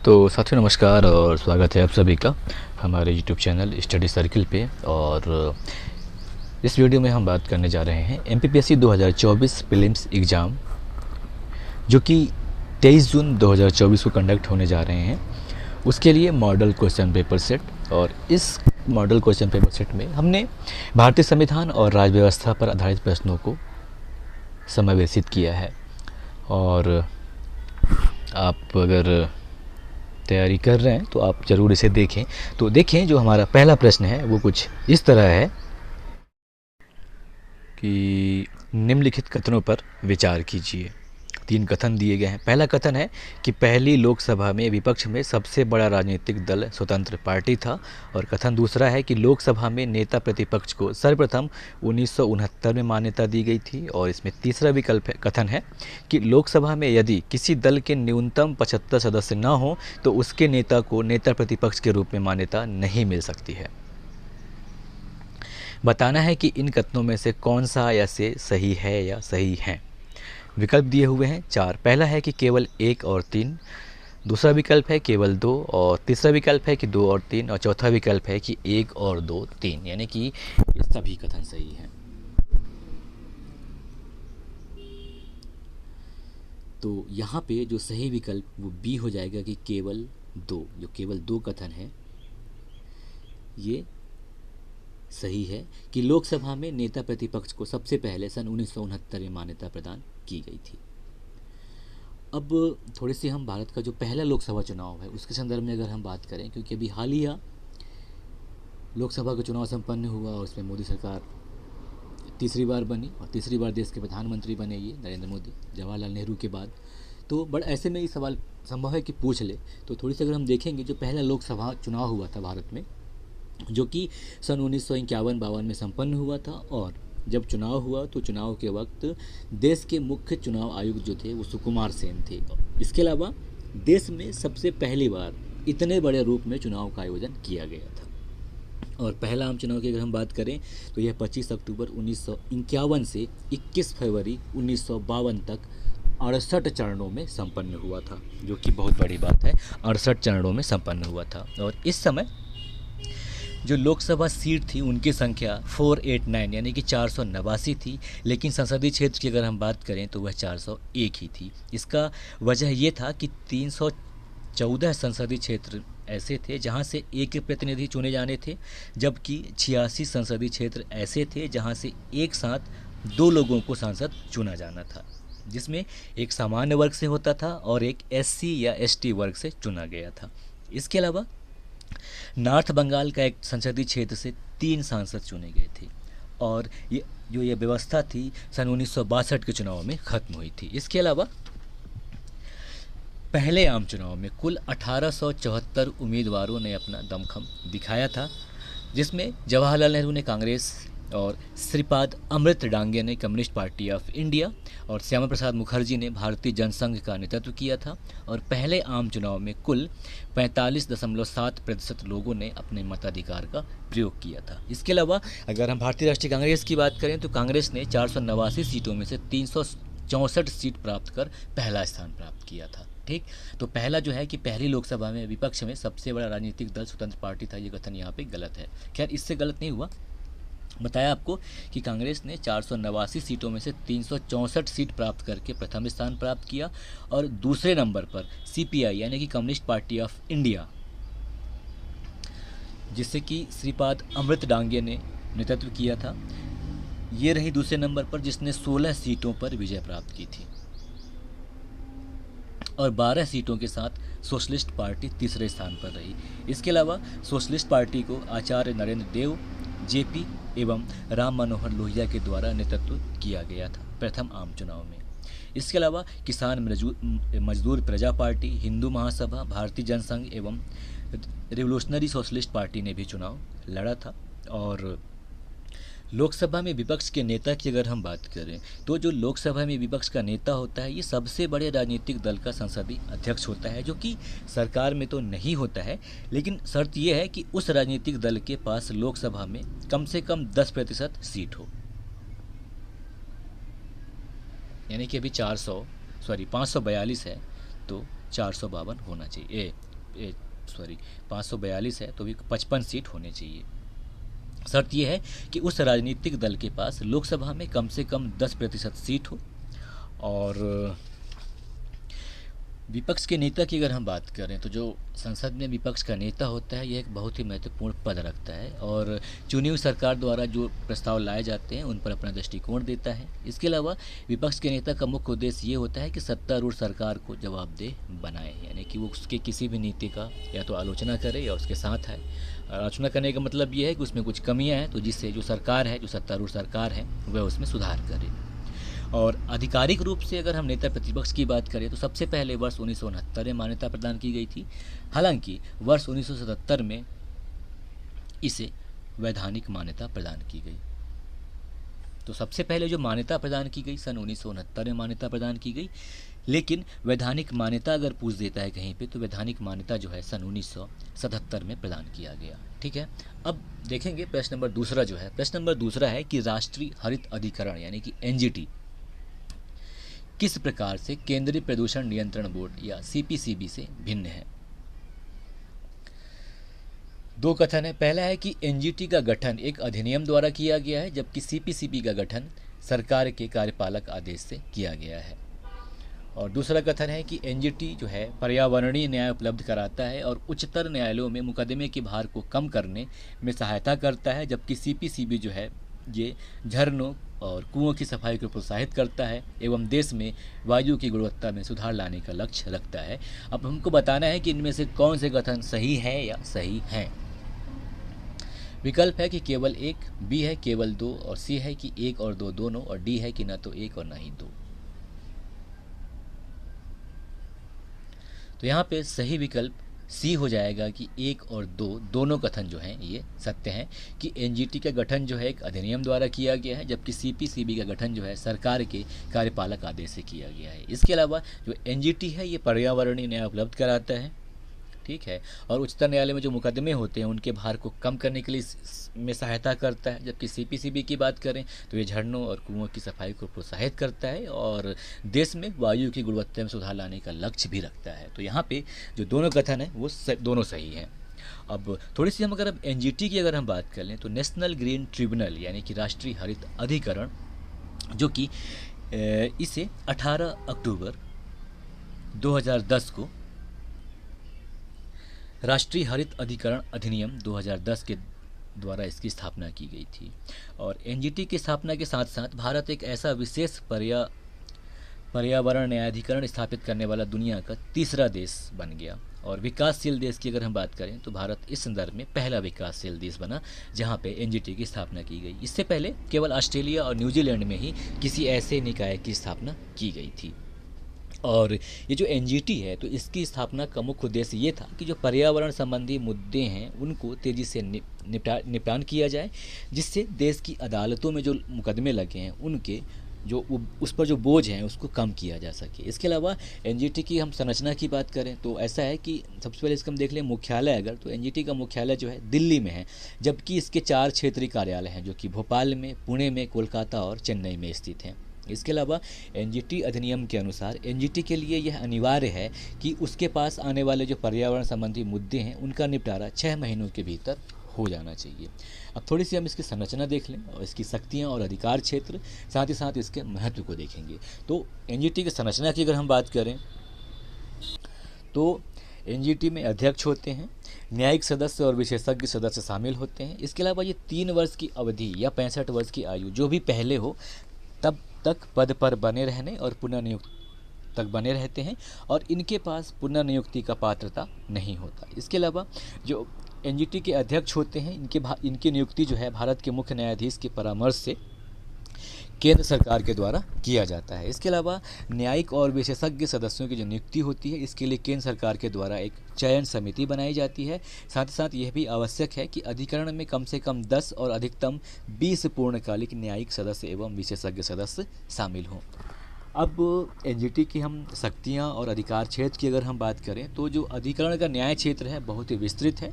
तो साथियों नमस्कार और स्वागत है आप सभी का हमारे YouTube चैनल स्टडी सर्किल पे। और इस वीडियो में हम बात करने जा रहे हैं MPPSC 2024 प्रीलिम्स एग्ज़ाम जो कि 23 जून 2024 को कंडक्ट होने जा रहे हैं। उसके लिए मॉडल क्वेश्चन पेपर सेट, और इस मॉडल क्वेश्चन पेपर सेट में हमने भारतीय संविधान और राज्य व्यवस्था पर आधारित प्रश्नों को समावेशित किया है। और आप अगर तैयारी कर रहे हैं तो आप ज़रूर इसे देखें। तो देखें, जो हमारा पहला प्रश्न है वो कुछ इस तरह है कि निम्नलिखित कथनों पर विचार कीजिए। 3 कथन दिए गए हैं। पहला कथन है कि पहली लोकसभा में विपक्ष में सबसे बड़ा राजनीतिक दल स्वतंत्र पार्टी था। और कथन दूसरा है कि लोकसभा में नेता प्रतिपक्ष को सर्वप्रथम 1969 में मान्यता दी गई थी। और इसमें तीसरा विकल्प है, कथन है कि लोकसभा में यदि किसी दल के न्यूनतम 75 सदस्य न हो तो उसके नेता को नेता प्रतिपक्ष के रूप में मान्यता नहीं मिल सकती है। बताना है कि इन कथनों में से कौन सा या से सही है या सही है। विकल्प दिए हुए हैं 4। पहला है कि केवल 1 और 3, दूसरा विकल्प है केवल 2, और तीसरा विकल्प है कि 2 और 3, और चौथा विकल्प है कि 1 और 2 3, यानी कि ये सभी कथन सही हैं। तो यहाँ पे जो सही विकल्प वो बी हो जाएगा कि केवल 2, जो केवल 2 कथन है ये सही है कि लोकसभा में नेता प्रतिपक्ष को सबसे पहले सन 1969 में मान्यता प्रदान की गई थी। अब थोड़ी सी हम भारत का जो पहला लोकसभा चुनाव है उसके संदर्भ में अगर हम बात करें, क्योंकि अभी हालिया लोकसभा का चुनाव संपन्न हुआ और उसमें मोदी सरकार तीसरी बार बनी और तीसरी बार देश के प्रधानमंत्री बने ये नरेंद्र मोदी, जवाहरलाल नेहरू के बाद। तो बड़ा ऐसे में ये सवाल संभव है कि पूछ ले। तो थोड़ी सी अगर हम देखेंगे, जो पहला लोकसभा चुनाव हुआ था भारत में जो कि सन 1951-52 में संपन्न हुआ था, और जब चुनाव हुआ तो चुनाव के वक्त देश के मुख्य चुनाव आयुक्त जो थे वो सुकुमार सेन थे। इसके अलावा देश में सबसे पहली बार इतने बड़े रूप में चुनाव का आयोजन किया गया था। और पहला आम चुनाव की अगर हम बात करें तो यह 25 अक्टूबर 1951 से 21 फरवरी 1952 तक 68 चरणों में संपन्न हुआ था, जो कि बहुत बड़ी बात है। 68 चरणों में संपन्न हुआ था। और इस समय जो लोकसभा सीट थी उनकी संख्या 489 यानी कि 489 थी, लेकिन संसदीय क्षेत्र की अगर हम बात करें तो वह 401 ही थी। इसका वजह ये था कि 314 संसदीय क्षेत्र ऐसे थे जहां से एक प्रतिनिधि चुने जाने थे, जबकि 86 संसदीय क्षेत्र ऐसे थे जहां से एक साथ 2 लोगों को सांसद चुना जाना था, जिसमें एक सामान्य वर्ग से होता था और एक SC या ST वर्ग से चुना गया था। इसके अलावा नॉर्थ बंगाल का एक संसदीय क्षेत्र से 3 सांसद चुने गए थे, और ये व्यवस्था थी सन 1962 के चुनाव में खत्म हुई थी। इसके अलावा पहले आम चुनाव में कुल 1874 उम्मीदवारों ने अपना दमखम दिखाया था, जिसमें जवाहरलाल नेहरू ने कांग्रेस और श्रीपाद अमृत डांगे ने कम्युनिस्ट पार्टी ऑफ इंडिया और श्यामा प्रसाद मुखर्जी ने भारतीय जनसंघ का नेतृत्व किया था। और पहले आम चुनाव में कुल 45.7% लोगों ने अपने मताधिकार का प्रयोग किया था। इसके अलावा अगर हम भारतीय राष्ट्रीय कांग्रेस की बात करें तो कांग्रेस ने 489 सीटों में से 364 सीट प्राप्त कर पहला स्थान प्राप्त किया था। ठीक, तो पहला जो है कि पहली लोकसभा में विपक्ष में सबसे बड़ा राजनीतिक दल स्वतंत्र पार्टी था, ये कथन यहाँ पे गलत है। खैर, इससे गलत नहीं हुआ। बताया आपको कि कांग्रेस ने 489 सीटों में से 364 सीट प्राप्त करके प्रथम स्थान प्राप्त किया, और दूसरे नंबर पर CPI यानी कि कम्युनिस्ट पार्टी ऑफ इंडिया, जिससे कि श्रीपाद अमृत डांगे ने नेतृत्व किया था, ये रही दूसरे नंबर पर, जिसने 16 सीटों पर विजय प्राप्त की थी। और 12 सीटों के साथ सोशलिस्ट पार्टी तीसरे स्थान पर रही। इसके अलावा सोशलिस्ट पार्टी को आचार्य नरेंद्र देव, JP एवं राम मनोहर लोहिया के द्वारा नेतृत्व किया गया था प्रथम आम चुनाव में। इसके अलावा किसान मजदूर प्रजा पार्टी, हिंदू महासभा, भारतीय जनसंघ एवं रिवोल्यूशनरी सोशलिस्ट पार्टी ने भी चुनाव लड़ा था। और लोकसभा में विपक्ष के नेता की अगर हम बात करें तो जो लोकसभा में विपक्ष का नेता होता है ये सबसे बड़े राजनीतिक दल का संसदीय अध्यक्ष होता है, जो कि सरकार में तो नहीं होता है, लेकिन शर्त यह है कि उस राजनीतिक दल के पास लोकसभा में कम से कम 10% सीट हो। यानी कि अभी 542 है तो 452 होना चाहिए, सॉरी 542 है तो भी 55 सीट होने चाहिए। शर्त यह है कि उस राजनीतिक दल के पास लोकसभा में कम से कम 10% सीट हो। और विपक्ष के नेता की अगर हम बात करें तो जो संसद में विपक्ष का नेता होता है यह एक बहुत ही महत्वपूर्ण पद रखता है और चुनी हुई सरकार द्वारा जो प्रस्ताव लाए जाते हैं उन पर अपना दृष्टिकोण देता है। इसके अलावा विपक्ष के नेता का मुख्य उद्देश्य ये होता है कि सत्तारूढ़ सरकार को जवाबदेह बनाए, यानी कि वो उसके किसी भी नीति का या तो आलोचना करे या उसके साथ है। आलोचना करने का मतलब ये है कि उसमें कुछ कमियाँ हैं तो जिससे जो सरकार है, जो सत्तारूढ़ सरकार है, वह उसमें सुधार करे। और आधिकारिक रूप से अगर हम नेता प्रतिपक्ष की बात करें तो सबसे पहले वर्ष 1969 में मान्यता प्रदान की गई थी। हालांकि वर्ष 1977 में इसे वैधानिक मान्यता प्रदान की गई। तो सबसे पहले जो मान्यता प्रदान की गई सन 1969 में मान्यता प्रदान की गई, लेकिन वैधानिक मान्यता अगर पूछ देता है कहीं पे तो वैधानिक मान्यता जो है सन 1977 में प्रदान किया गया। ठीक है, अब देखेंगे प्रश्न नंबर दूसरा जो है। प्रश्न नंबर दूसरा है कि राष्ट्रीय हरित अधिकरण यानी कि एनजीटी किस प्रकार से केंद्रीय प्रदूषण नियंत्रण बोर्ड या सीपीसीबी से भिन्न है। दो कथन है। पहला है कि एनजीटी का गठन एक अधिनियम द्वारा किया गया है जबकि सीपीसीबी का गठन सरकार के कार्यपालक आदेश से किया गया है। और दूसरा कथन है कि एनजीटी जो है पर्यावरणीय न्याय उपलब्ध कराता है और उच्चतर न्यायालयों में मुकदमे के भार को कम करने में सहायता करता है, जबकि सीपीसीबी जो है ये झरनों और कुओं की सफाई को प्रोत्साहित करता है एवं देश में वायु की गुणवत्ता में सुधार लाने का लक्ष्य रखता है। अब हमको बताना है कि इनमें से कौन से कथन सही है या सही हैं। विकल्प है कि केवल एक, बी है केवल दो, और सी है कि एक और दो दोनों, और डी है कि न तो एक और न ही दो। तो यहाँ पे सही विकल्प सी हो जाएगा कि एक और दो दोनों कथन जो हैं ये सत्य हैं कि एनजीटी का गठन जो है एक अधिनियम द्वारा किया गया है जबकि सीपीसीबी का गठन जो है सरकार के कार्यपालक आदेश से किया गया है। इसके अलावा जो एनजीटी है ये पर्यावरणीय न्याय उपलब्ध कराता है, ठीक है, और उच्चतम न्यायालय में जो मुकदमे होते हैं उनके भार को कम करने के लिए में सहायता करता है, जबकि सीपीसीबी की बात करें तो ये झरनों और कुओं की सफाई को प्रोत्साहित करता है और देश में वायु की गुणवत्ता में सुधार लाने का लक्ष्य भी रखता है। तो यहाँ पे जो दोनों कथन हैं वो दोनों सही हैं। अब थोड़ी सी हम अगर अब एनजीटी की अगर हम बात कर लें तो नेशनल ग्रीन ट्रिब्यूनल यानी कि राष्ट्रीय हरित अधिकरण, जो कि इसे 18 अक्टूबर 2010 को राष्ट्रीय हरित अधिकरण अधिनियम 2010 के द्वारा इसकी स्थापना की गई थी। और एनजीटी की स्थापना के साथ साथ भारत एक ऐसा विशेष पर्यावरण न्यायाधिकरण स्थापित करने वाला दुनिया का तीसरा देश बन गया। और विकासशील देश की अगर हम बात करें तो भारत इस संदर्भ में पहला विकासशील देश बना जहां पे एनजीटी की स्थापना की गई। इससे पहले केवल ऑस्ट्रेलिया और न्यूजीलैंड में ही किसी ऐसे निकाय की स्थापना की गई थी। और ये जो एनजीटी है तो इसकी स्थापना का मुख्य उद्देश्य ये था कि जो पर्यावरण संबंधी मुद्दे हैं उनको तेज़ी से निपटान किया जाए, जिससे देश की अदालतों में जो मुकदमे लगे हैं उनके जो उस पर जो बोझ हैं उसको कम किया जा सके। इसके अलावा एनजीटी की हम संरचना की बात करें तो ऐसा है कि सबसे पहले इसका हम देख लें मुख्यालय अगर, तो एनजीटी का मुख्यालय जो है दिल्ली में है, जबकि इसके 4 क्षेत्रीय कार्यालय हैं जो कि भोपाल में, पुणे में, कोलकाता और चेन्नई में स्थित हैं। इसके अलावा एनजीटी अधिनियम के अनुसार एनजीटी के लिए यह अनिवार्य है कि उसके पास आने वाले जो पर्यावरण संबंधी मुद्दे हैं उनका निपटारा 6 महीनों के भीतर हो जाना चाहिए। अब थोड़ी सी हम इसकी संरचना देख लें और इसकी शक्तियां और अधिकार क्षेत्र, साथ ही साथ इसके महत्व को देखेंगे। तो एनजीटी की संरचना की अगर हम बात करें तो एनजीटी में अध्यक्ष होते हैं, न्यायिक सदस्य और विशेषज्ञ सदस्य शामिल होते हैं। इसके अलावा ये 3 वर्ष की अवधि या 65 वर्ष की आयु जो भी पहले हो तब तक पद पर बने रहने और पुनर्नियुक्त तक बने रहते हैं और इनके पास पुनर्नियुक्ति का पात्रता नहीं होता। इसके अलावा जो एनजीटी के अध्यक्ष होते हैं इनकी नियुक्ति जो है भारत के मुख्य न्यायाधीश के परामर्श से केंद्र सरकार के द्वारा किया जाता है। इसके अलावा न्यायिक और विशेषज्ञ सदस्यों की जो नियुक्ति होती है इसके लिए केंद्र सरकार के द्वारा एक चयन समिति बनाई जाती है। साथ ही साथ यह भी आवश्यक है कि अधिकरण में कम से कम 10 और अधिकतम 20 पूर्णकालिक न्यायिक सदस्य एवं विशेषज्ञ सदस्य शामिल हों। अब एनजीटी की हम शक्तियां और अधिकार क्षेत्र की अगर हम बात करें तो जो अधिकरण का न्याय क्षेत्र है बहुत ही विस्तृत है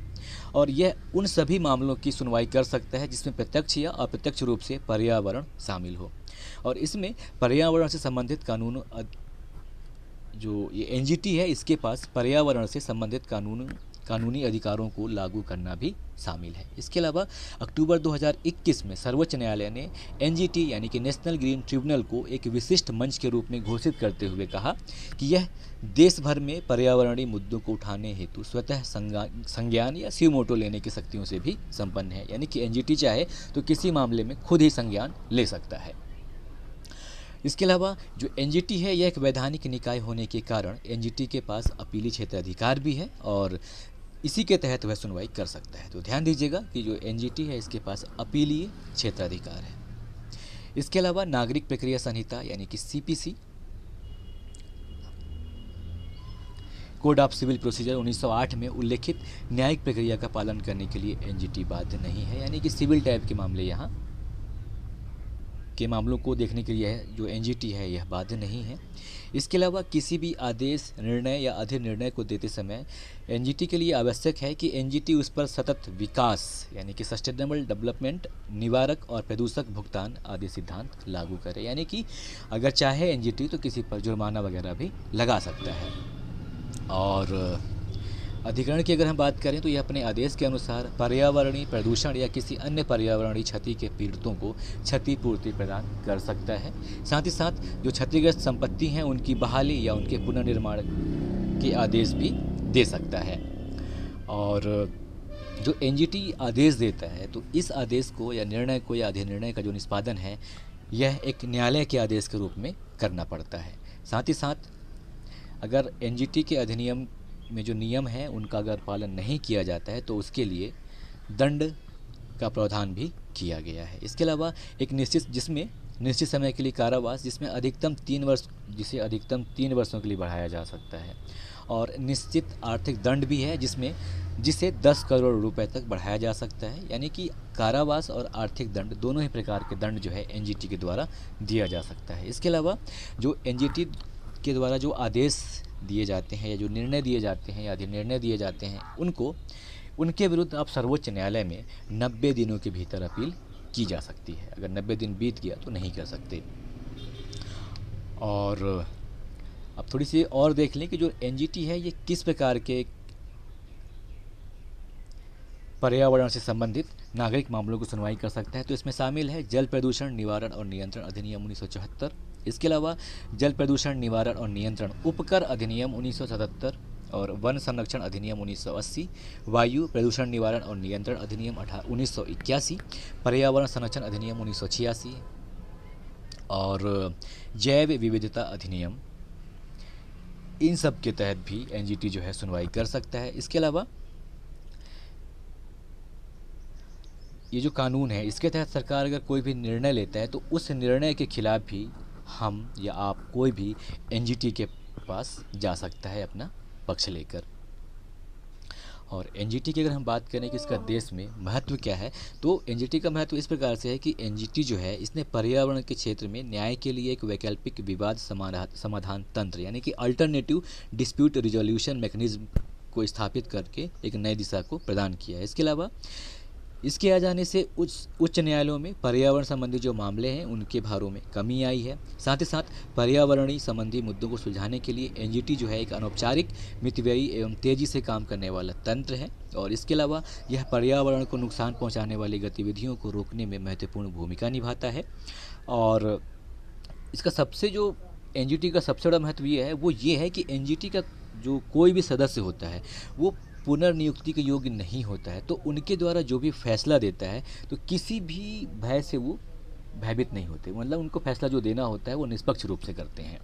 और यह उन सभी मामलों की सुनवाई कर सकता है जिसमें प्रत्यक्ष या अप्रत्यक्ष रूप से पर्यावरण शामिल हो। और इसमें पर्यावरण से संबंधित कानूनों जो ये एनजीटी है इसके पास पर्यावरण से संबंधित कानूनी अधिकारों को लागू करना भी शामिल है। इसके अलावा अक्टूबर 2021 में सर्वोच्च न्यायालय ने एनजीटी यानी कि नेशनल ग्रीन ट्रिब्यूनल को एक विशिष्ट मंच के रूप में घोषित करते हुए कहा कि यह देश भर में पर्यावरणीय मुद्दों को उठाने हेतु स्वतः संज्ञान या सुमोटो लेने की शक्तियों से भी संपन्न है। यानी कि एनजीटी चाहे तो किसी मामले में खुद ही संज्ञान ले सकता है। इसके अलावा जो एनजीटी है यह एक वैधानिक निकाय होने के कारण एनजीटी के पास अपीली क्षेत्राधिकार भी है और इसी के तहत वह सुनवाई कर सकता है। तो ध्यान दीजिएगा कि जो एनजीटी है इसके पास अपीलीय क्षेत्राधिकार है। इसके अलावा नागरिक प्रक्रिया संहिता यानी कि CPC, code of civil procedure 1908 में उल्लेखित न्यायिक प्रक्रिया का पालन करने के लिए एनजीटी बाध्य नहीं है। यानी कि सिविल टाइप के मामले यहाँ के मामलों को देखने के लिए जो एनजीटी है यह बाध्य नहीं है। इसके अलावा किसी भी आदेश, निर्णय या अधिनिर्णय को देते समय एनजीटी के लिए आवश्यक है कि एनजीटी उस पर सतत विकास यानी कि सस्टेनेबल डेवलपमेंट, निवारक और प्रदूषक भुगतान आदि सिद्धांत लागू करे। यानी कि अगर चाहे एनजीटी तो किसी पर जुर्माना वगैरह भी लगा सकता है। और अधिकरण की अगर हम बात करें तो यह अपने आदेश के अनुसार पर्यावरणीय प्रदूषण या किसी अन्य पर्यावरणीय क्षति के पीड़ितों को क्षतिपूर्ति प्रदान कर सकता है। साथ ही साथ जो क्षतिग्रस्त संपत्ति हैं उनकी बहाली या उनके पुनर्निर्माण के आदेश भी दे सकता है। और जो एनजीटी आदेश देता है तो इस आदेश को या निर्णय को या अधिनिर्णय का जो निष्पादन है यह एक न्यायालय के आदेश के रूप में करना पड़ता है। साथ ही साथ अगर एनजीटी के अधिनियम में जो नियम है उनका अगर पालन नहीं किया जाता है तो उसके लिए दंड का प्रावधान भी किया गया है। इसके अलावा एक निश्चित समय के लिए कारावास जिसे अधिकतम 3 वर्षों के लिए बढ़ाया जा सकता है और निश्चित आर्थिक दंड भी है जिसे 10 करोड़ रुपए तक बढ़ाया जा सकता है। यानी कि कारावास और आर्थिक दंड दोनों ही प्रकार के दंड जो है एनजीटी के द्वारा दिया जा सकता है। इसके अलावा जो एनजीटी के द्वारा जो आदेश दिए जाते हैं या जो निर्णय दिए जाते हैं या अधिनिर्णय दिए जाते हैं उनके विरुद्ध आप सर्वोच्च न्यायालय में 90 दिनों के भीतर अपील की जा सकती है। अगर 90 दिन बीत गया तो नहीं कर सकते। और अब थोड़ी सी और देख लें कि जो एनजीटी है ये किस प्रकार के पर्यावरण से संबंधित नागरिक मामलों को सुनवाई कर सकता है। तो इसमें शामिल है जल प्रदूषण निवारण और नियंत्रण अधिनियम 1974, इसके अलावा जल प्रदूषण निवारण और नियंत्रण उपकर अधिनियम 1977 और वन संरक्षण अधिनियम 1980, वायु प्रदूषण निवारण और नियंत्रण अधिनियम 1981, पर्यावरण संरक्षण अधिनियम 1986 और जैव विविधता अधिनियम, इन सब के तहत भी एनजीटी जो है सुनवाई कर सकता है। इसके अलावा ये जो कानून है इसके तहत सरकार अगर कोई भी निर्णय लेता है तो उस निर्णय के खिलाफ भी हम या आप कोई भी एनजीटी के पास जा सकता है अपना पक्ष लेकर। और एनजीटी की अगर हम बात करें कि इसका देश में महत्व क्या है तो एनजीटी का महत्व इस प्रकार से है कि एनजीटी जो है इसने पर्यावरण के क्षेत्र में न्याय के लिए एक वैकल्पिक विवाद समाधान तंत्र यानी कि अल्टरनेटिव डिस्प्यूट रिजोल्यूशन मैकेनिज्म को स्थापित करके एक नई दिशा को प्रदान किया है। इसके अलावा इसके आ जाने से उच्च न्यायालयों में पर्यावरण संबंधी जो मामले हैं उनके भारों में कमी आई है। साथ ही साथ पर्यावरणीय संबंधी मुद्दों को सुलझाने के लिए एनजीटी जो है एक अनौपचारिक, मितव्ययी एवं तेज़ी से काम करने वाला तंत्र है। और इसके अलावा यह पर्यावरण को नुकसान पहुंचाने वाली गतिविधियों को रोकने में महत्वपूर्ण भूमिका निभाता है। और इसका जो एनजीटी का सबसे बड़ा महत्व ये है कि एनजीटी का जो कोई भी सदस्य होता है वो पुनर्नियुक्ति के योग्य नहीं होता है। तो उनके द्वारा जो भी फैसला देता है तो किसी भी भय से वो भयभीत नहीं होते, मतलब उनको फैसला जो देना होता है वो निष्पक्ष रूप से करते हैं,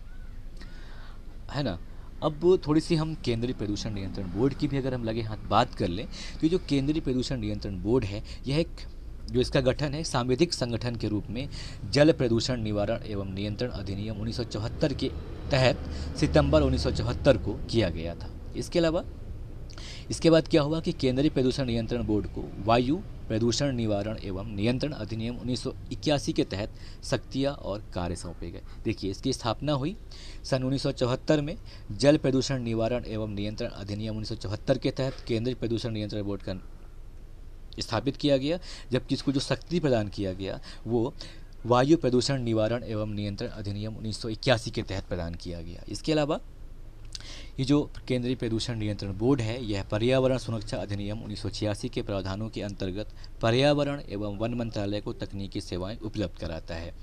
है ना। अब थोड़ी सी हम केंद्रीय प्रदूषण नियंत्रण बोर्ड की भी अगर हम लगे हाथ बात कर लें तो ये जो केंद्रीय प्रदूषण नियंत्रण बोर्ड है यह एक जो इसका गठन है सांविधिक संगठन के रूप में जल प्रदूषण निवारण एवं नियंत्रण अधिनियम 1974 के तहत सितंबर 1974 को किया गया था। इसके अलावा इसके बाद क्या हुआ कि केंद्रीय प्रदूषण नियंत्रण बोर्ड को वायु प्रदूषण निवारण एवं नियंत्रण अधिनियम 1981 के तहत शक्तियाँ और कार्य सौंपे गए। देखिए इसकी स्थापना हुई सन 1974 में जल प्रदूषण निवारण एवं नियंत्रण अधिनियम 1974 के तहत केंद्रीय प्रदूषण नियंत्रण बोर्ड का स्थापित किया गया, जबकि इसको जो शक्ति प्रदान किया गया वो वायु प्रदूषण निवारण एवं नियंत्रण अधिनियम 1981 के तहत प्रदान किया गया। इसके अलावा ये जो केंद्रीय प्रदूषण नियंत्रण बोर्ड है, यह पर्यावरण सुरक्षा अधिनियम 1986 के प्रावधानों के अंतर्गत पर्यावरण एवं वन मंत्रालय को तकनीकी सेवाएं उपलब्ध कराता है।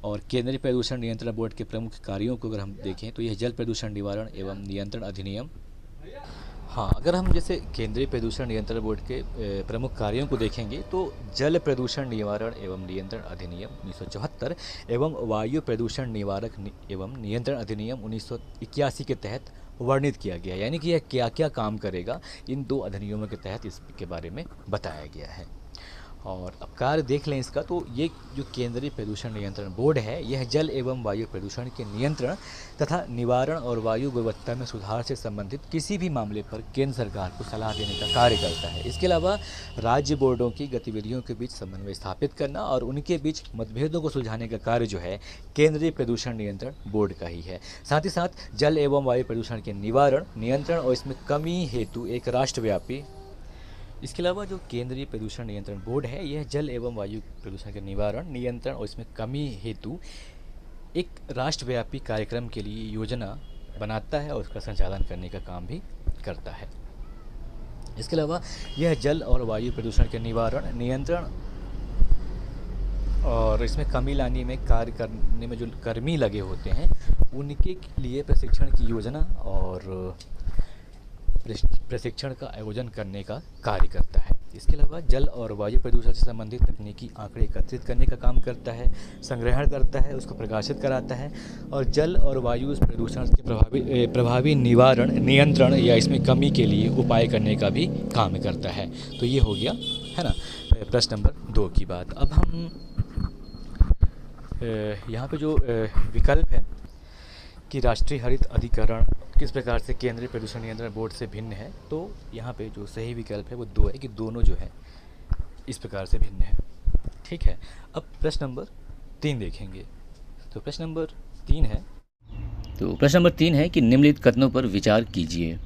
और केंद्रीय प्रदूषण नियंत्रण बोर्ड के प्रमुख कार्यों को अगर हम देखें तो यह जल प्रदूषण निवारण एवं नियंत्रण अधिनियम। हाँ, अगर हम जैसे केंद्रीय प्रदूषण नियंत्रण बोर्ड के प्रमुख कार्यों को देखेंगे तो जल प्रदूषण निवारण एवं नियंत्रण अधिनियम 1974 एवं वायु प्रदूषण निवारक एवं नियंत्रण अधिनियम 1981 के तहत वर्णित किया गया है। यानी कि यह क्या क्या काम करेगा, इन दो अधिनियमों के तहत इसके बारे में बताया गया है। और अब कार्य देख लें इसका, तो ये जो केंद्रीय प्रदूषण नियंत्रण बोर्ड है, यह जल एवं वायु प्रदूषण के नियंत्रण तथा निवारण और वायु गुणवत्ता में सुधार से संबंधित किसी भी मामले पर केंद्र सरकार को सलाह देने का कार्य करता है। इसके अलावा राज्य बोर्डों की गतिविधियों के बीच समन्वय स्थापित करना और उनके बीच मतभेदों को सुलझाने का कार्य जो है केंद्रीय प्रदूषण नियंत्रण बोर्ड का ही है। साथ ही साथ जल एवं वायु प्रदूषण के निवारण, नियंत्रण और इसमें कमी हेतु एक राष्ट्रव्यापी इसके अलावा जो केंद्रीय प्रदूषण नियंत्रण बोर्ड है, यह जल एवं वायु प्रदूषण के निवारण, नियंत्रण और इसमें कमी हेतु एक राष्ट्रव्यापी कार्यक्रम के लिए योजना बनाता है और उसका संचालन करने का काम भी करता है। इसके अलावा यह जल और वायु प्रदूषण के निवारण, नियंत्रण और इसमें कमी लाने में कार्य करने में जो कर्मी लगे होते हैं उनके लिए प्रशिक्षण की योजना और प्रशिक्षण का आयोजन करने का कार्य करता है। इसके अलावा जल और वायु प्रदूषण से संबंधित तकनीकी आंकड़े एकत्रित करने का काम करता है, संग्रहण करता है, उसको प्रकाशित कराता है और जल और वायु प्रदूषण के प्रभावी निवारण, नियंत्रण या इसमें कमी के लिए उपाय करने का भी काम करता है। तो ये हो गया है ना प्रश्न नंबर 2 की बात। अब हम यहाँ पे जो विकल्प है कि राष्ट्रीय हरित अधिकरण किस प्रकार से केंद्रीय प्रदूषण नियंत्रण बोर्ड से भिन्न है, तो यहाँ पे जो सही विकल्प है वो 2 है कि दोनों जो है इस प्रकार से भिन्न है। ठीक है, अब प्रश्न नंबर 3 देखेंगे। तो प्रश्न नंबर 3 है कि निम्नलिखित कथनों पर विचार कीजिए।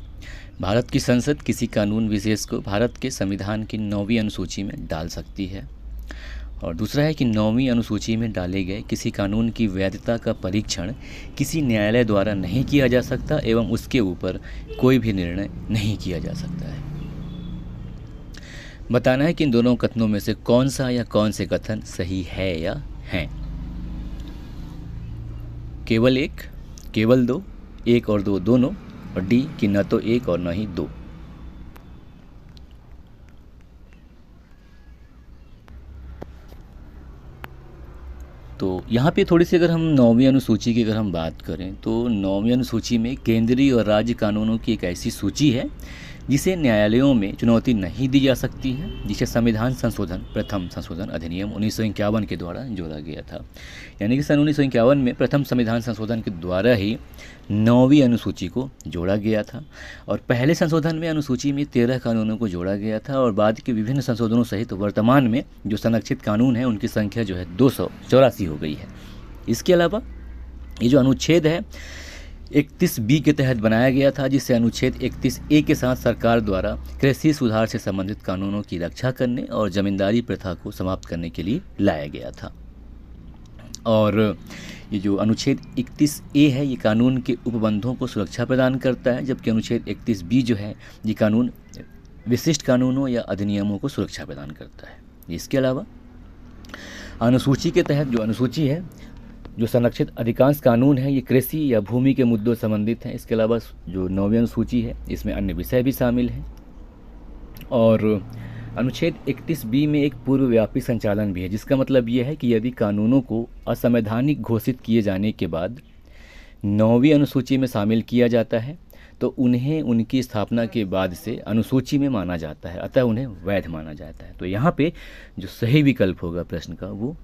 भारत की संसद किसी कानून विशेष को भारत के संविधान की 9वीं अनुसूची में डाल सकती है। और दूसरा है कि 9वीं अनुसूची में डाले गए किसी कानून की वैधता का परीक्षण किसी न्यायालय द्वारा नहीं किया जा सकता एवं उसके ऊपर कोई भी निर्णय नहीं किया जा सकता है। बताना है कि इन दोनों कथनों में से कौन सा या कौन से कथन सही है या हैं। केवल 1, केवल 2, 1 और 2 दोनों, और डी कि न तो 1 और न ही 2। तो यहाँ पे थोड़ी सी अगर हम 9वीं अनुसूची की अगर हम बात करें तो 9वीं अनुसूची में केंद्रीय और राज्य कानूनों की एक ऐसी सूची है जिसे न्यायालयों में चुनौती नहीं दी जा सकती है, जिसे संविधान संशोधन प्रथम संशोधन अधिनियम 1951 के द्वारा जोड़ा गया था। यानी कि सन 1951 में प्रथम संविधान संशोधन के द्वारा ही 9वीं अनुसूची को जोड़ा गया था। और पहले संशोधन में अनुसूची में 13 कानूनों को जोड़ा गया था और बाद के विभिन्न संशोधनों सहित वर्तमान में जो संरक्षित कानून है उनकी संख्या जो है 284 हो गई है। इसके अलावा ये जो अनुच्छेद है 31B के तहत बनाया गया था, जिससे अनुच्छेद 31A के साथ सरकार द्वारा कृषि सुधार से संबंधित कानूनों की रक्षा करने और जमींदारी प्रथा को समाप्त करने के लिए लाया गया था। और ये जो अनुच्छेद 31A है ये कानून के उपबंधों को सुरक्षा प्रदान करता है, जबकि अनुच्छेद 31B जो है ये कानून विशिष्ट कानूनों या अधिनियमों को सुरक्षा प्रदान करता है। इसके अलावा अनुसूची के तहत जो अनुसूची है जो संरक्षित अधिकांश कानून है ये कृषि या भूमि के मुद्दों से संबंधित हैं। इसके अलावा जो 9वीं अनुसूची है इसमें अन्य विषय भी शामिल हैं। और अनुच्छेद 31B में एक पूर्वव्यापी संचालन भी है, जिसका मतलब ये है कि यदि कानूनों को असंवैधानिक घोषित किए जाने के बाद 9वीं अनुसूची में शामिल किया जाता है तो उन्हें उनकी स्थापना के बाद से अनुसूची में माना जाता है, अतः उन्हें वैध माना जाता है। तो यहाँ पे जो सही विकल्प होगा प्रश्न का वो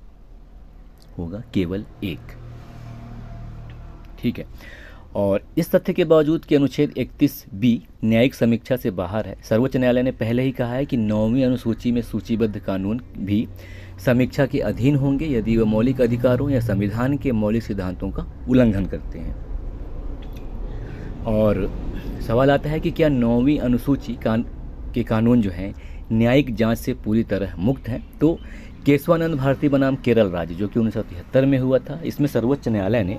होगा केवल 1। ठीक है, और इस तथ्य के बावजूद कि अनुच्छेद 31B न्यायिक समीक्षा से बाहर है, सर्वोच्च न्यायालय ने पहले ही कहा है कि 9वीं अनुसूची में सूचीबद्ध कानून भी समीक्षा के अधीन होंगे यदि वह मौलिक अधिकारों या संविधान के मौलिक सिद्धांतों का उल्लंघन करते हैं। और सवाल आता है कि क्या 9वीं अनुसूची के कानून जो हैं न्यायिक जांच से पूरी तरह मुक्त हैं। तो केशवानंद भारती बनाम केरल राज्य जो कि 1973 में हुआ था, इसमें सर्वोच्च न्यायालय ने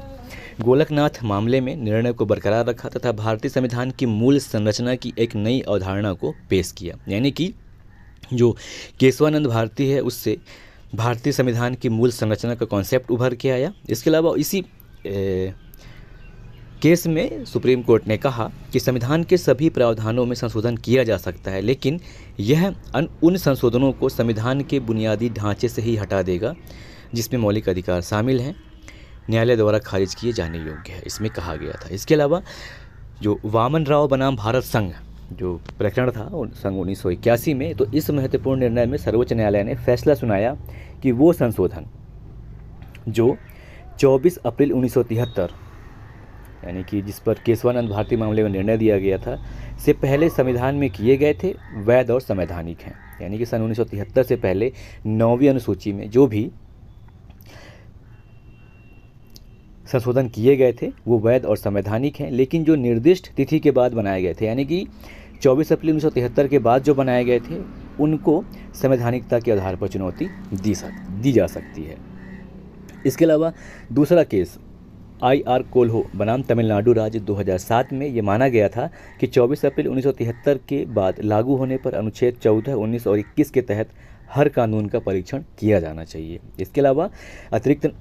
गोलकनाथ मामले में निर्णय को बरकरार रखा तथा भारतीय संविधान की मूल संरचना की एक नई अवधारणा को पेश किया। यानी कि जो केशवानंद भारती है उससे भारतीय संविधान की मूल संरचना का कॉन्सेप्ट उभर के आया। इसके अलावा इसी केस में सुप्रीम कोर्ट ने कहा कि संविधान के सभी प्रावधानों में संशोधन किया जा सकता है, लेकिन यह उन संशोधनों को संविधान के बुनियादी ढांचे से ही हटा देगा जिसमें मौलिक अधिकार शामिल हैं, न्यायालय द्वारा खारिज किए जाने योग्य है, इसमें कहा गया था। इसके अलावा जो वामन राव बनाम भारत संघ जो प्रकरण था सन 1981 में, तो इस महत्वपूर्ण निर्णय में सर्वोच्च न्यायालय ने फैसला सुनाया कि वो संशोधन जो 24 अप्रैल 1973 यानी कि जिस पर केशवानंद भारती मामले में निर्णय दिया गया था से पहले संविधान में किए गए थे वैध और संवैधानिक हैं। यानी कि सन 1973 से पहले 9वीं अनुसूची में जो भी संशोधन किए गए थे वो वैध और संवैधानिक हैं, लेकिन जो निर्दिष्ट तिथि के बाद बनाए गए थे यानी कि 24 अप्रैल 1973 के बाद जो बनाए गए थे उनको संवैधानिकता के आधार पर चुनौती दी जा सकती है। इसके अलावा दूसरा केस IR कोल्हो बनाम तमिलनाडु राज्य 2007 में ये माना गया था कि 24 अप्रैल 1973 के बाद लागू होने पर अनुच्छेद 14, 19 और 21 के तहत हर कानून का परीक्षण किया जाना चाहिए। इसके अलावा अतिरिक्त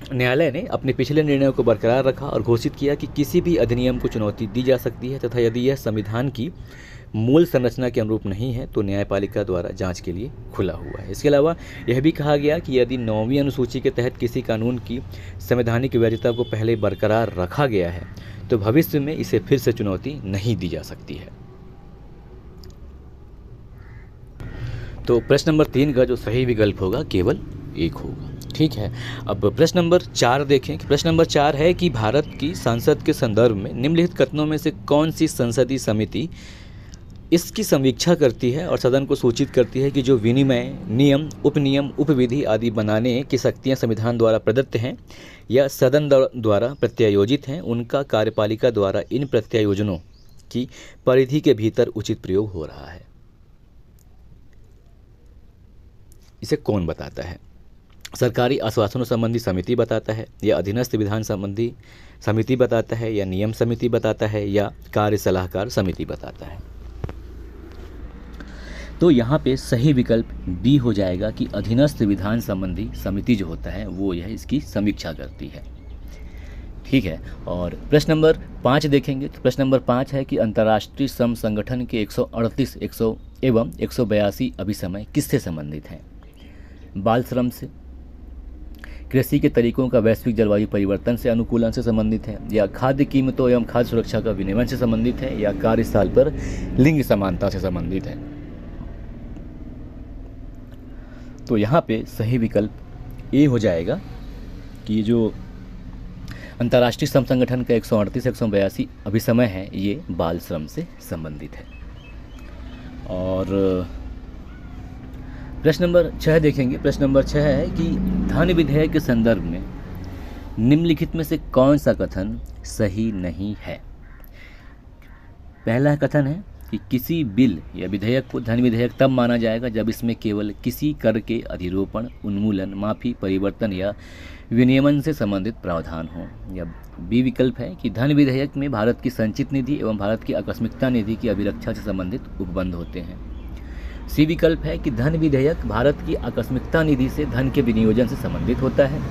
न्यायालय ने अपने पिछले निर्णयों को बरकरार रखा और घोषित किया कि किसी भी अधिनियम को चुनौती दी जा सकती है तथा यदि यह संविधान की मूल संरचना के अनुरूप नहीं है तो न्यायपालिका द्वारा जांच के लिए खुला हुआ है। इसके अलावा यह भी कहा गया कि यदि 9वीं अनुसूची के तहत किसी कानून की संवैधानिक वैधता को पहले बरकरार रखा गया है तो भविष्य में इसे फिर से चुनौती नहीं दी जा सकती है। तो प्रश्न नंबर 3 का जो सही विकल्प होगा केवल 1 होगा। ठीक है, अब प्रश्न नंबर 4 देखें। प्रश्न नंबर 4 है कि भारत की संसद के संदर्भ में निम्नलिखित कथनों में से कौन सी संसदीय समिति इसकी समीक्षा करती है और सदन को सूचित करती है कि जो विनिमय, नियम, उपनियम, उपविधि आदि बनाने की शक्तियां संविधान द्वारा प्रदत्त हैं या सदन द्वारा प्रत्यायोजित हैं, उनका कार्यपालिका द्वारा इन प्रत्यायोजनों की परिधि के भीतर उचित प्रयोग हो रहा है। इसे कौन बताता है? सरकारी आश्वासनों संबंधी समिति बताता है या अधीनस्थ विधान संबंधी समिति बताता है या नियम समिति बताता है या कार्य सलाहकार समिति बताता है? तो यहाँ पे सही विकल्प बी हो जाएगा कि अधीनस्थ विधान संबंधी समिति जो होता है वो यह इसकी समीक्षा करती है। ठीक है, और प्रश्न नंबर 5 देखेंगे। तो प्रश्न नंबर 5 है कि अंतर्राष्ट्रीय श्रम संगठन के 138, 100 एवं 182 अभिसमय किससे संबंधित हैं? बाल श्रम से, कृषि के तरीकों का वैश्विक जलवायु परिवर्तन से अनुकूलन से संबंधित है, या खाद्य कीमतों एवं खाद्य सुरक्षा का विनियमन से संबंधित है, या कार्यस्थल पर लिंग समानता से संबंधित है? तो यहाँ पे सही विकल्प ए हो जाएगा कि ये जो अंतर्राष्ट्रीय श्रम संगठन का 138, 182 अभिसमय है ये बाल श्रम से संबंधित है। और प्रश्न नंबर 6 देखेंगे। प्रश्न नंबर 6 है कि धन विधेयक के संदर्भ में निम्नलिखित में से कौन सा कथन सही नहीं है? पहला कथन है कि किसी बिल या विधेयक को धन विधेयक तब माना जाएगा जब इसमें केवल किसी कर के अधिरोपण, उन्मूलन, माफी, परिवर्तन या विनियमन से संबंधित प्रावधान हो। या बी विकल्प है कि धन विधेयक में भारत की संचित निधि एवं भारत की आकस्मिकता निधि की अभिरक्षा से संबंधित उपबंध होते हैं। सी विकल्प है कि धन विधेयक भारत की आकस्मिकता निधि से धन के विनियोजन से संबंधित होता है।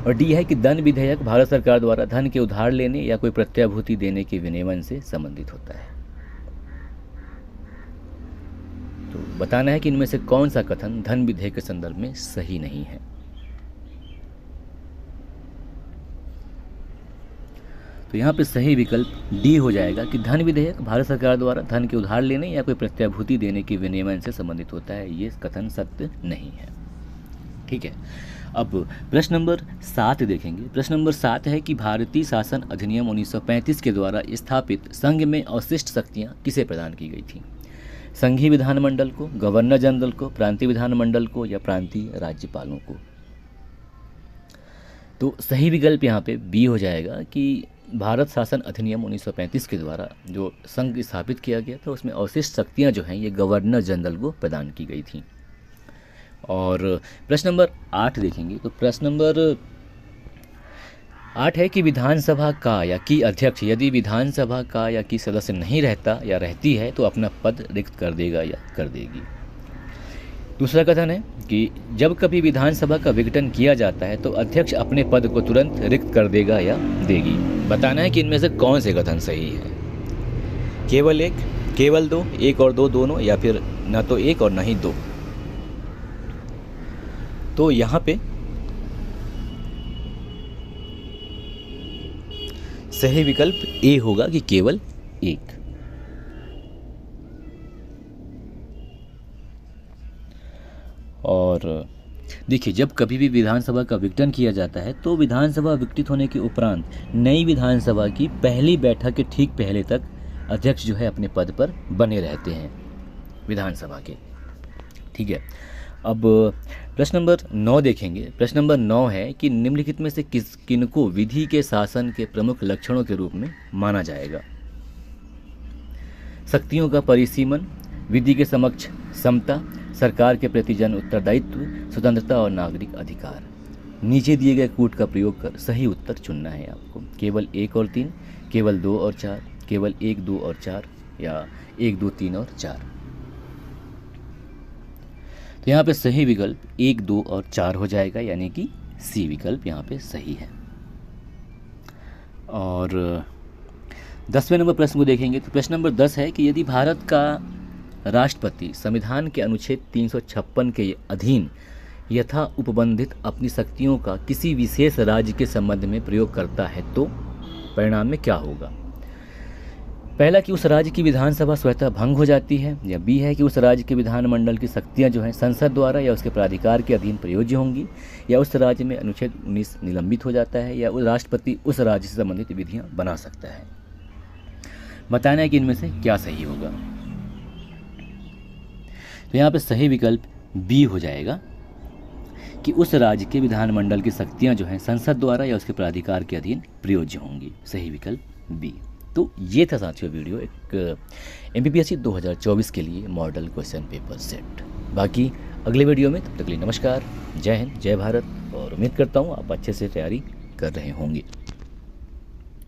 और डी है कि धन विधेयक भारत सरकार द्वारा धन के उधार लेने या कोई प्रत्याभूति देने के विनियमन से संबंधित होता है। तो बताना है कि इनमें से कौन सा कथन धन विधेयक के संदर्भ में सही नहीं है। तो यहाँ पे सही विकल्प डी हो जाएगा कि धन विधेयक भारत सरकार द्वारा धन के उधार लेने या कोई प्रत्याभूति देने के विनियमन से संबंधित होता है। ये कथन सत्य नहीं है। ठीक है, अब प्रश्न नंबर 7 देखेंगे। प्रश्न नंबर 7 है कि भारतीय शासन अधिनियम 1935 के द्वारा स्थापित संघ में अवशिष्ट शक्तियाँ किसे प्रदान की गई थी? संघीय विधानमंडल को, गवर्नर जनरल को, प्रांतीय विधानमंडल को या प्रांतीय राज्यपालों को? तो सही विकल्प यहाँ पे बी हो जाएगा कि भारत शासन अधिनियम 1935 के द्वारा जो संघ स्थापित किया गया था उसमें अवशिष्ट शक्तियाँ जो हैं ये गवर्नर जनरल को प्रदान की गई थी। और प्रश्न नंबर 8 देखेंगे। तो प्रश्न नंबर 8 है कि विधानसभा का या की अध्यक्ष यदि विधानसभा का या की सदस्य नहीं रहता या रहती है तो अपना पद रिक्त कर देगा या कर देगी। दूसरा कथन है कि जब कभी विधानसभा का विघटन किया जाता है तो अध्यक्ष अपने पद को तुरंत रिक्त कर देगा या देगी। बताना है कि इनमें से कौन से कथन सही है। केवल एक, केवल दो, एक और दो दोनों, या फिर ना तो एक और ना ही दो। तो यहाँ पे सही विकल्प ए होगा कि केवल एक। और देखिए, जब कभी भी विधानसभा का विघटन किया जाता है तो विधानसभा विघटित होने के उपरांत नई विधानसभा की पहली बैठक के ठीक पहले तक अध्यक्ष जो है अपने पद पर बने रहते हैं विधानसभा के। ठीक है, अब प्रश्न नंबर 9 देखेंगे। प्रश्न नंबर 9 है कि निम्नलिखित में से किनको विधि के शासन के प्रमुख लक्षणों के रूप में माना जाएगा। शक्तियों का परिसीमन, विधि के समक्ष समता, सरकार के प्रति जन उत्तरदायित्व, स्वतंत्रता और नागरिक अधिकार। नीचे दिए गए कूट का प्रयोग कर सही उत्तर चुनना है आपको। केवल 1 और 3, केवल 2 और 4, केवल 1, 2 और 4, या 1, 2, 3 और 4। तो यहाँ पे सही विकल्प 1, 2 और 4 हो जाएगा, यानी कि सी विकल्प यहाँ पे सही है। और 10वें नंबर प्रश्न को देखेंगे तो प्रश्न नंबर 10 है कि यदि भारत का राष्ट्रपति संविधान के अनुच्छेद 356 के अधीन यथा उपबंधित अपनी शक्तियों का किसी विशेष राज्य के संबंध में प्रयोग करता है तो परिणाम में क्या होगा। पहला कि उस राज्य की विधानसभा स्वतः भंग हो जाती है, या बी है कि उस राज्य के विधानमंडल की शक्तियां जो हैं संसद द्वारा या उसके प्राधिकार के अधीन प्रयोज्य होंगी, या उस राज्य में अनुच्छेद 19 निलंबित हो जाता है, या उस राष्ट्रपति उस राज्य से संबंधित विधियां बना सकता है। बताना है कि इनमें से क्या सही होगा। तो यहाँ पे सही विकल्प बी हो जाएगा कि उस राज्य के विधानमंडल की शक्तियां जो हैं संसद द्वारा या उसके प्राधिकार के अधीन प्रयोज्य होंगी। सही विकल्प बी। तो ये था साथियों वीडियो एक MPPSC 2024 के लिए मॉडल क्वेश्चन पेपर सेट। बाकी अगले वीडियो में, तब तक के लिए नमस्कार, जय हिंद, जय भारत, और उम्मीद करता हूँ आप अच्छे से तैयारी कर रहे होंगे।